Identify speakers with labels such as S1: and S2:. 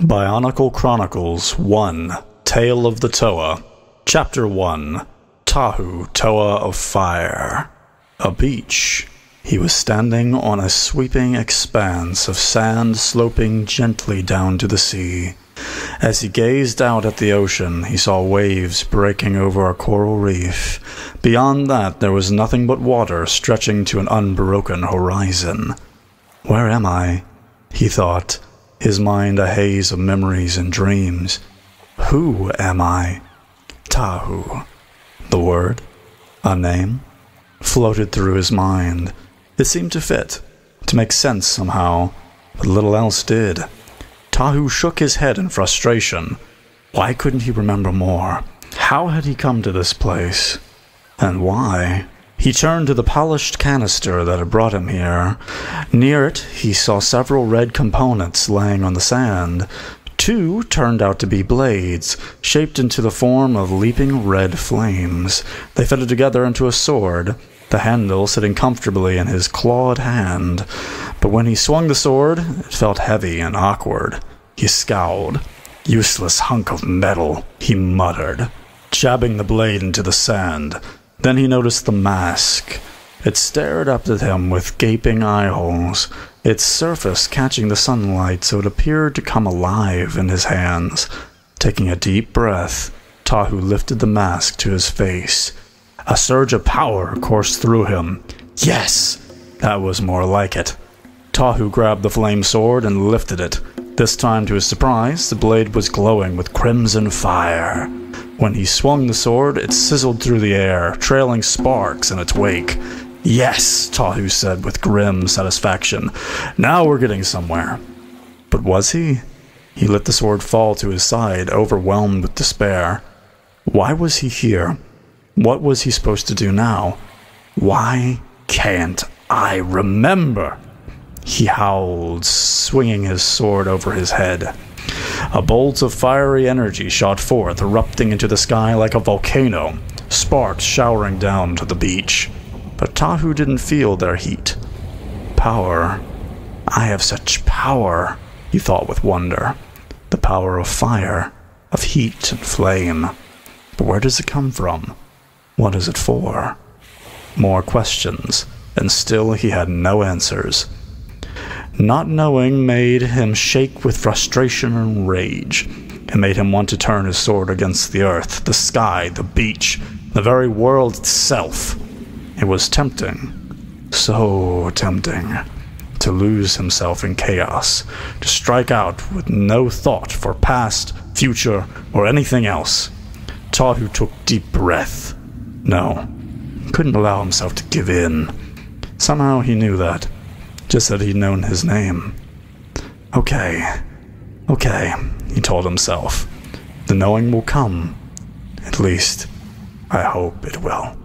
S1: Bionicle Chronicles 1 Tale of the Toa Chapter 1 Tahu Toa of Fire. A beach. He was standing on a sweeping expanse of sand sloping gently down to the sea. As he gazed out at the ocean, he saw waves breaking over a coral reef. Beyond that, there was nothing but water stretching to an unbroken horizon. "Where am I?" he thought, his mind a haze of memories and dreams. Who am I? Tahu. The word, a name, floated through his mind. It seemed to fit, to make sense somehow, but little else did. Tahu shook his head in frustration. Why couldn't he remember more? How had he come to this place? And why? He turned to the polished canister that had brought him here. Near it, he saw several red components laying on the sand. Two turned out to be blades, shaped into the form of leaping red flames. They fitted together into a sword, the handle sitting comfortably in his clawed hand. But when he swung the sword, it felt heavy and awkward. He scowled. "Useless hunk of metal," he muttered, jabbing the blade into the sand. Then he noticed the mask. It stared up at him with gaping eye holes, its surface catching the sunlight so it appeared to come alive in his hands. Taking a deep breath, Tahu lifted the mask to his face. A surge of power coursed through him. Yes! That was more like it. Tahu grabbed the flame sword and lifted it. This time, to his surprise, the blade was glowing with crimson fire. When he swung the sword, it sizzled through the air, trailing sparks in its wake. "Yes," Tahu said with grim satisfaction. "Now we're getting somewhere." But was he? He let the sword fall to his side, overwhelmed with despair. Why was he here? What was he supposed to do now? "Why can't I remember?" he howled, swinging his sword over his head. A bolt of fiery energy shot forth, erupting into the sky like a volcano, sparks showering down to the beach. But Tahu didn't feel their heat. Power. I have such power, he thought with wonder. The power of fire, of heat and flame. But where does it come from? What is it for? More questions, and still he had no answers. Not knowing made him shake with frustration and rage. It made him want to turn his sword against the earth, the sky, the beach, the very world itself. It was tempting, so tempting, to lose himself in chaos, to strike out with no thought for past, future, or anything else. Tahu took deep breath. No, he couldn't allow himself to give in. Somehow he knew that. Just that he'd known his name. Okay, he told himself. The knowing will come. At least, I hope it will.